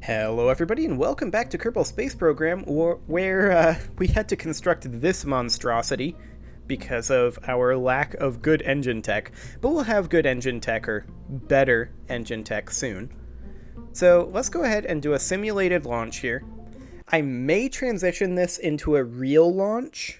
Hello everybody and welcome back to Kerbal Space Program, where we had to construct this monstrosity because of our lack of good engine tech, but we'll have good engine tech, or better engine tech, soon. So let's go ahead and do a simulated launch here. I may transition this into a real launch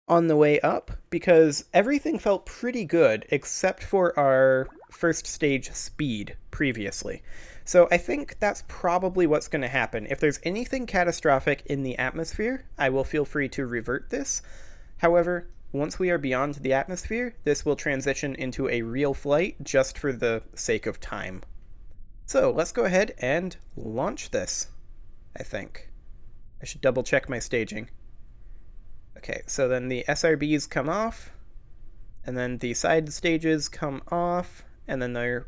on the way up, because everything felt pretty good except for our first stage speed previously. So I think that's probably what's going to happen. If there's anything catastrophic in the atmosphere, I will feel free to revert this. However, once we are beyond the atmosphere, this will transition into a real flight just for the sake of time. So let's go ahead and launch this, I think. I should double check my staging. Okay, so then the SRBs come off, and then the side stages come off, and then our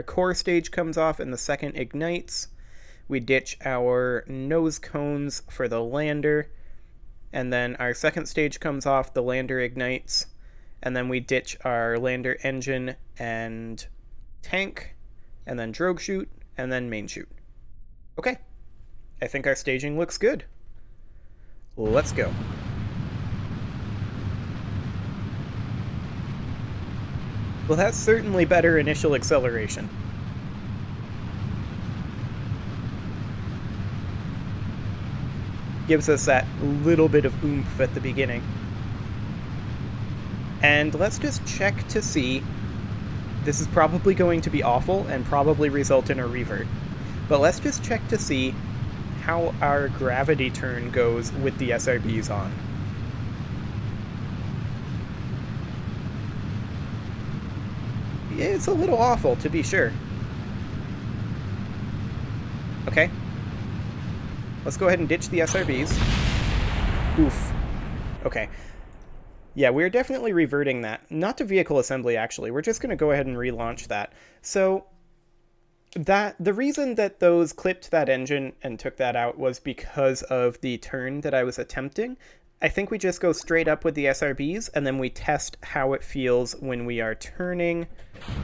core stage comes off and the second ignites. We ditch our nose cones for the lander, and then our second stage comes off, the lander ignites, and then we ditch our lander engine and tank, and then drogue chute, and then main chute. Okay, I think our staging looks good. Let's go. Well, that's certainly better initial acceleration. Gives us that little bit of oomph at the beginning. And let's just check to see. This is probably going to be awful and probably result in a revert. But let's just check to see how our gravity turn goes with the SRBs on. It's a little awful, to be sure. Okay. Let's go ahead and ditch the SRBs. Oof. Okay. Yeah, we're definitely reverting that. Not to vehicle assembly, actually. We're just going to go ahead and relaunch that. So, the reason that those clipped that engine and took that out was because of the turn that I was attempting. I think we just go straight up with the SRBs, and then we test how it feels when we are turning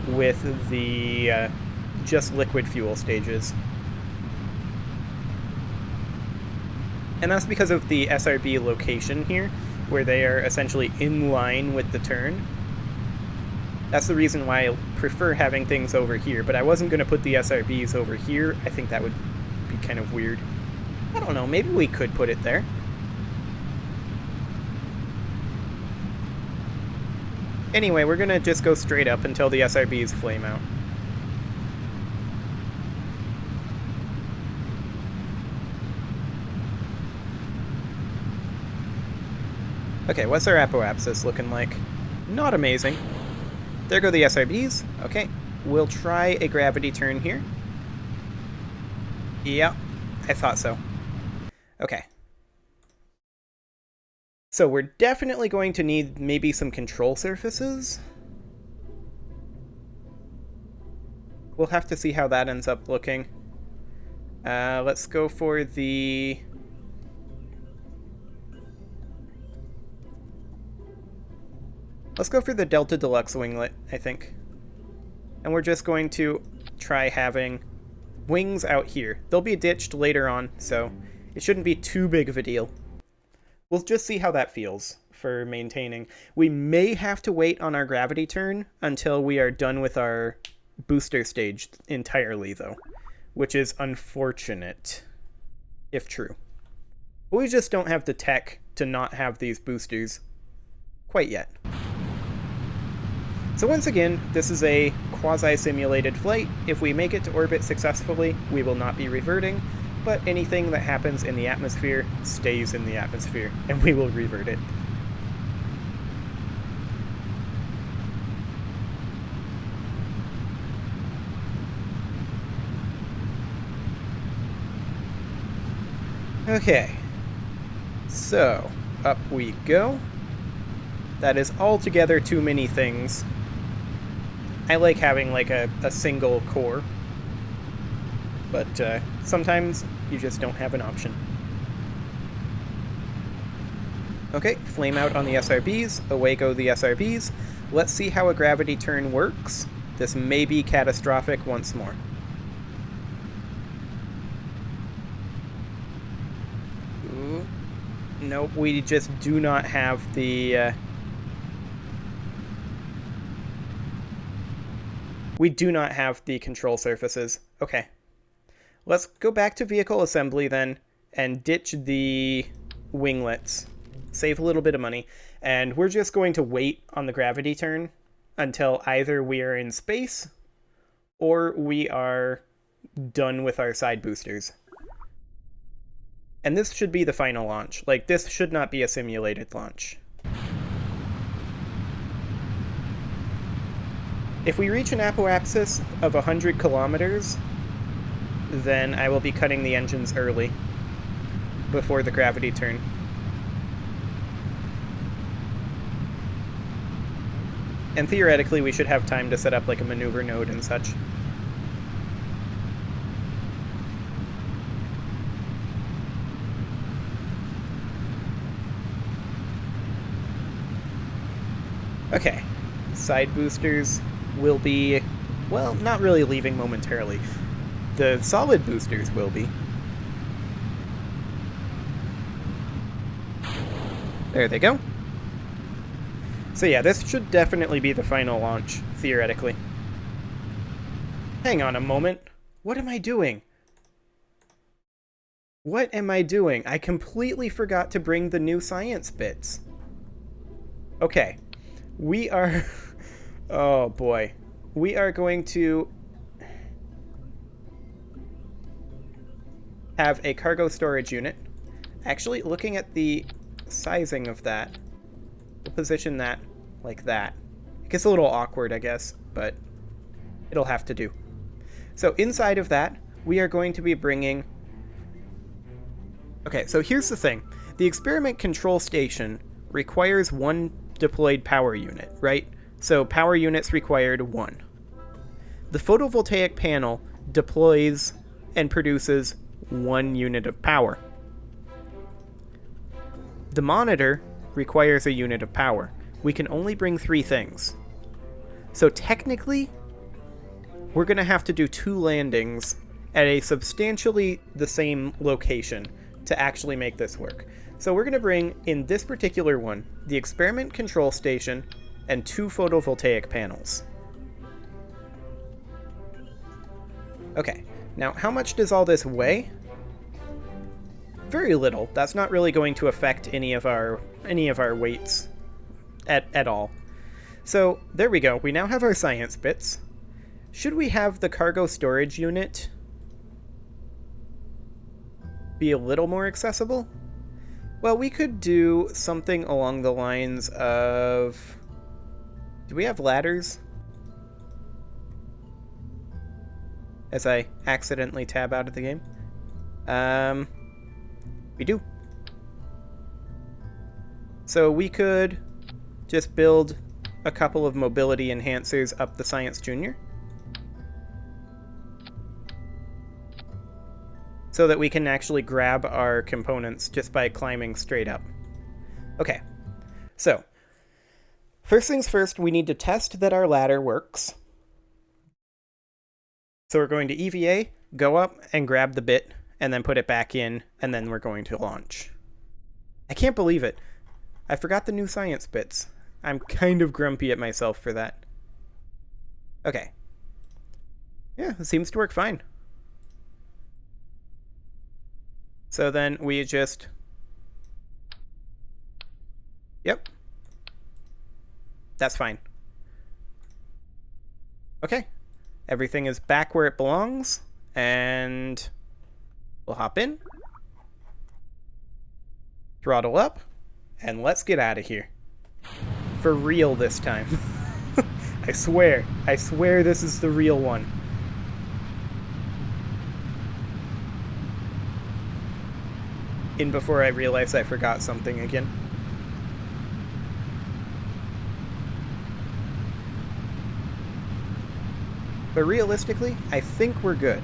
with the just liquid fuel stages. And that's because of the SRB location here, where they are essentially in line with the turn. That's the reason why I prefer having things over here, but I wasn't going to put the SRBs over here. I think that would be kind of weird. I don't know, maybe we could put it there. Anyway, we're going to just go straight up until the SRBs flame out. Okay, what's our apoapsis looking like? Not amazing. There go the SRBs. Okay, we'll try a gravity turn here. Yeah, I thought so. Okay. So we're definitely going to need maybe some control surfaces. We'll have to see how that ends up looking. Let's go for the... Let's go for the Delta Deluxe winglet, I think. And we're just going to try having wings out here. They'll be ditched later on, so it shouldn't be too big of a deal. We'll just see how that feels for maintaining. We may have to wait on our gravity turn until we are done with our booster stage entirely, though, which is unfortunate, if true. But we just don't have the tech to not have these boosters quite yet. So once again, this is a quasi-simulated flight. If we make it to orbit successfully, we will not be reverting, but anything that happens in the atmosphere stays in the atmosphere, and we will revert it. Okay, so up we go. That is altogether too many things. I like having like a single core, but sometimes you just don't have an option. Okay, flame out on the SRBs, away go the SRBs. Let's see how a gravity turn works. This may be catastrophic once more. Nope, we just do not have the... we do not have the control surfaces. Okay. Let's go back to vehicle assembly then, and ditch the winglets. Save a little bit of money. And we're just going to wait on the gravity turn until either we are in space or we are done with our side boosters. And this should be the final launch. Like, this should not be a simulated launch. If we reach an apoapsis of 100 kilometers, then I will be cutting the engines early, before the gravity turn. And theoretically, we should have time to set up like a maneuver node and such. Okay, side boosters will be, well, not really leaving momentarily. The solid boosters will be. There they go. So yeah, this should definitely be the final launch, theoretically. Hang on a moment. What am I doing? What am I doing? I completely forgot to bring the new science bits. Okay. We are... oh boy. We are going to have a cargo storage unit. Actually, looking at the sizing of that, we'll position that like that. It gets a little awkward, I guess, but it'll have to do. So inside of that, we are going to be bringing... Okay, so here's the thing. The experiment control station requires one deployed power unit, right? So power units required 1. The photovoltaic panel deploys and produces 1 unit of power. The monitor requires a unit of power. We can only bring 3 things. So technically, we're going to have to do 2 landings at a substantially the same location to actually make this work. So we're going to bring, in this particular one, the experiment control station and 2 photovoltaic panels. Okay, now how much does all this weigh? Very little. That's not really going to affect any of our weights at all. So there we go. We now have our science bits. Should we have the cargo storage unit be a little more accessible? Well, we could do something along the lines of... Do we have ladders? As I accidentally tab out of the game. We do. So we could just build a couple of mobility enhancers up the Science Junior, so that we can actually grab our components just by climbing straight up. Okay, so first things first, we need to test that our ladder works. So we're going to EVA, go up and grab the bit, and then put it back in, and then we're going to launch. I can't believe it. I forgot the new science bits. I'm kind of grumpy at myself for that. Okay. Yeah, it seems to work fine. So then we just... Yep. That's fine. Okay. Everything is back where it belongs, and we'll hop in. Throttle up, and let's get out of here. For real this time. I swear this is the real one. In before I realize I forgot something again. But realistically, I think we're good.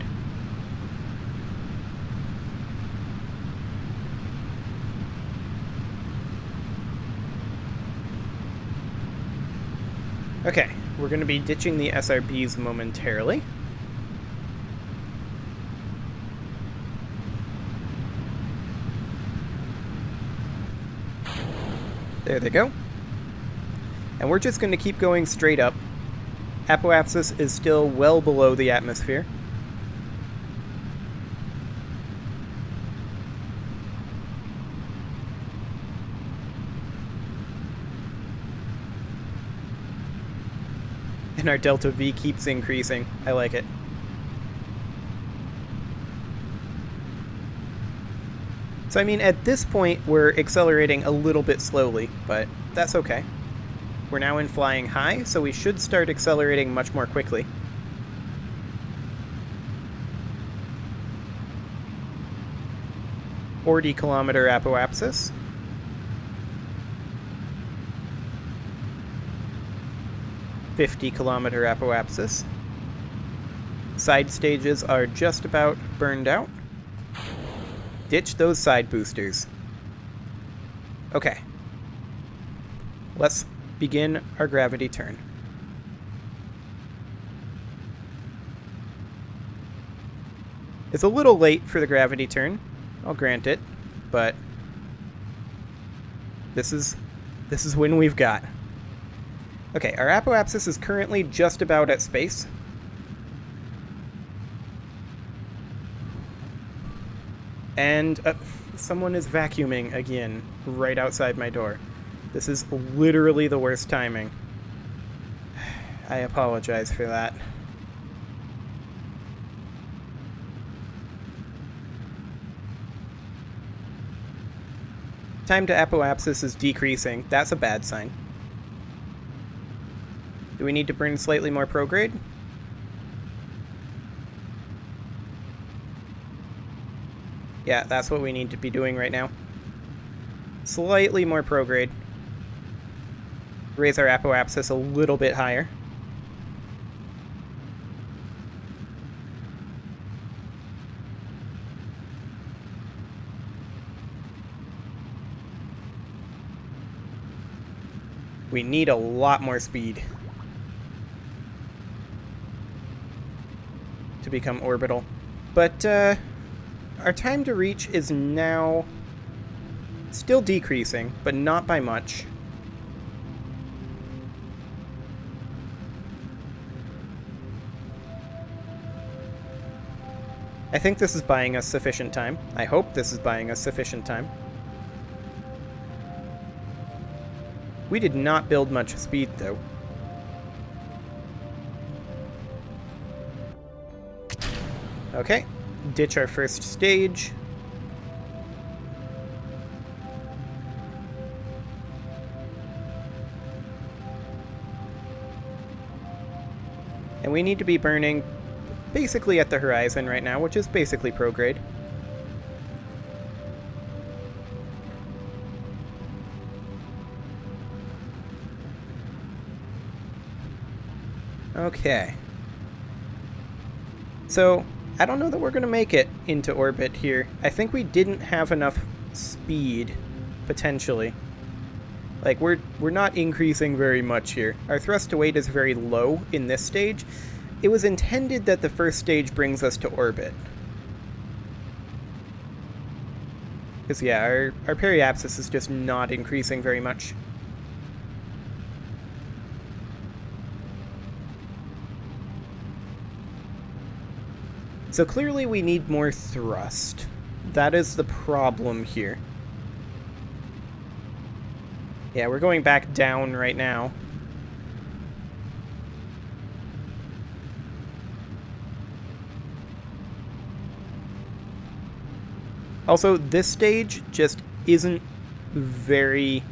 Okay, we're going to be ditching the SRBs momentarily. There they go. And we're just going to keep going straight up. Apoapsis is still well below the atmosphere. And our delta V keeps increasing. I like it. So I mean, at this point, we're accelerating a little bit slowly, but that's okay. We're now in flying high, so we should start accelerating much more quickly. "40-kilometer apoapsis. "50-kilometer apoapsis. Side stages are just about burned out. Ditch those side boosters. Okay. Let's begin our gravity turn. It's a little late for the gravity turn, I'll grant it, but this is when we've got. Okay, our apoapsis is currently just about at space. And someone is vacuuming again right outside my door. This is literally the worst timing. I apologize for that. Time to apoapsis is decreasing. That's a bad sign. Do we need to burn slightly more prograde? Yeah, that's what we need to be doing right now. Slightly more prograde. Raise our apoapsis a little bit higher. We need a lot more speed to become orbital. But, our time to reach is now still decreasing, but not by much. I think this is buying us sufficient time. I hope this is buying us sufficient time. We did not build much speed, though. Okay. Ditch our first stage. And we need to be burning basically at the horizon right now, which is basically prograde. Okay. So, I don't know that we're going to make it into orbit here. I think we didn't have enough speed, potentially. Like, we're not increasing very much here. Our thrust to weight is very low in this stage. It was intended that the first stage brings us to orbit. Because, yeah, our periapsis is just not increasing very much. So clearly we need more thrust. That is the problem here. Yeah, we're going back down right now. Also, this stage just isn't very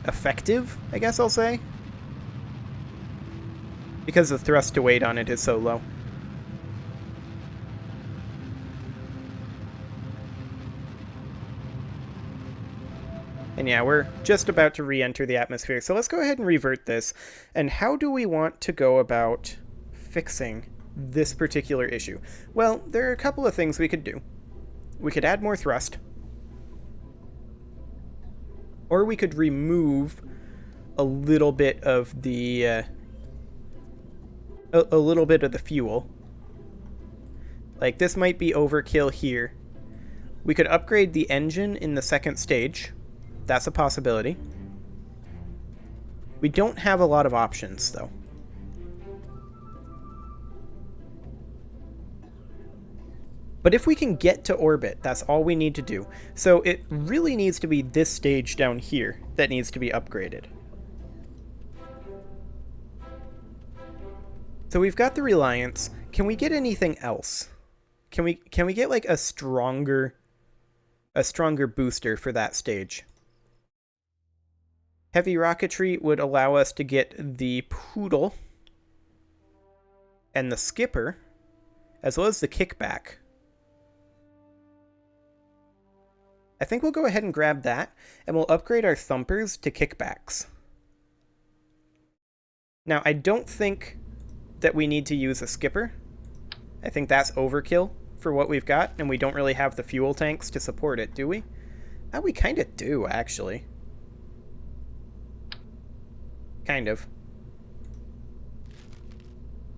effective, I guess I'll say. Because the thrust to weight on it is so low. And yeah, we're just about to re-enter the atmosphere, so let's go ahead and revert this. And how do we want to go about fixing this particular issue? Well, there are a couple of things we could do. We could add more thrust. Or we could remove a little bit of the a little bit of the fuel. Like, this might be overkill here. We could upgrade the engine in the second stage. That's a possibility. We don't have a lot of options, though. But if we can get to orbit, that's all we need to do. So it really needs to be this stage down here that needs to be upgraded. So we've got the Reliance. Can we get anything else? Can we get like a stronger booster for that stage? Heavy rocketry would allow us to get the Poodle and the Skipper, as well as the Kickback. I think we'll go ahead and grab that, and we'll upgrade our Thumpers to Kickbacks. Now, I don't think that we need to use a Skipper. I think that's overkill for what we've got, and we don't really have the fuel tanks to support it, do we? We kind of do, actually. Kind of.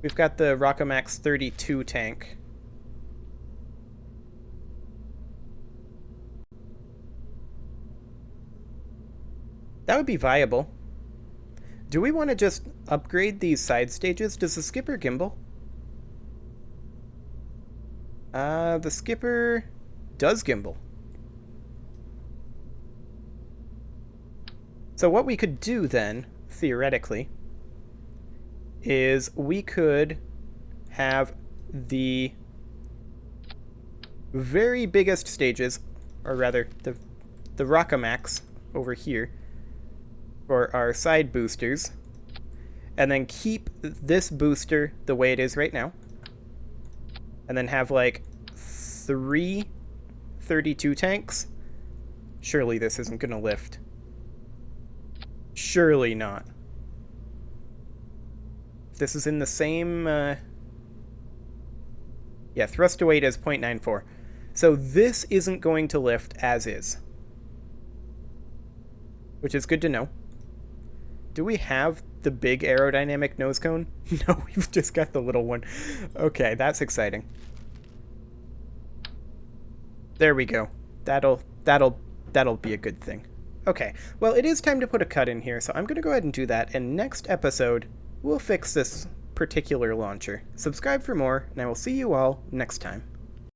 We've got the Rockamax 32 tank. That would be viable. Do we want to just upgrade these side stages? Does the Skipper gimbal? The Skipper does gimbal. So what we could do then, theoretically, is we could have the very biggest stages, or rather, the Rockamax over here, for our side boosters, and then keep this booster the way it is right now, and then have like 3 32 tanks. Surely this isn't gonna lift. Surely not. This is in the same yeah, thrust to weight is 0.94. So this isn't going to lift as is, which is good to know. Do we have the big aerodynamic nose cone? No, we've just got the little one. Okay, that's exciting. There we go. That'll be a good thing. Okay, well, it is time to put a cut in here, so I'm going to go ahead and do that, and next episode, we'll fix this particular launcher. Subscribe for more, and I will see you all next time.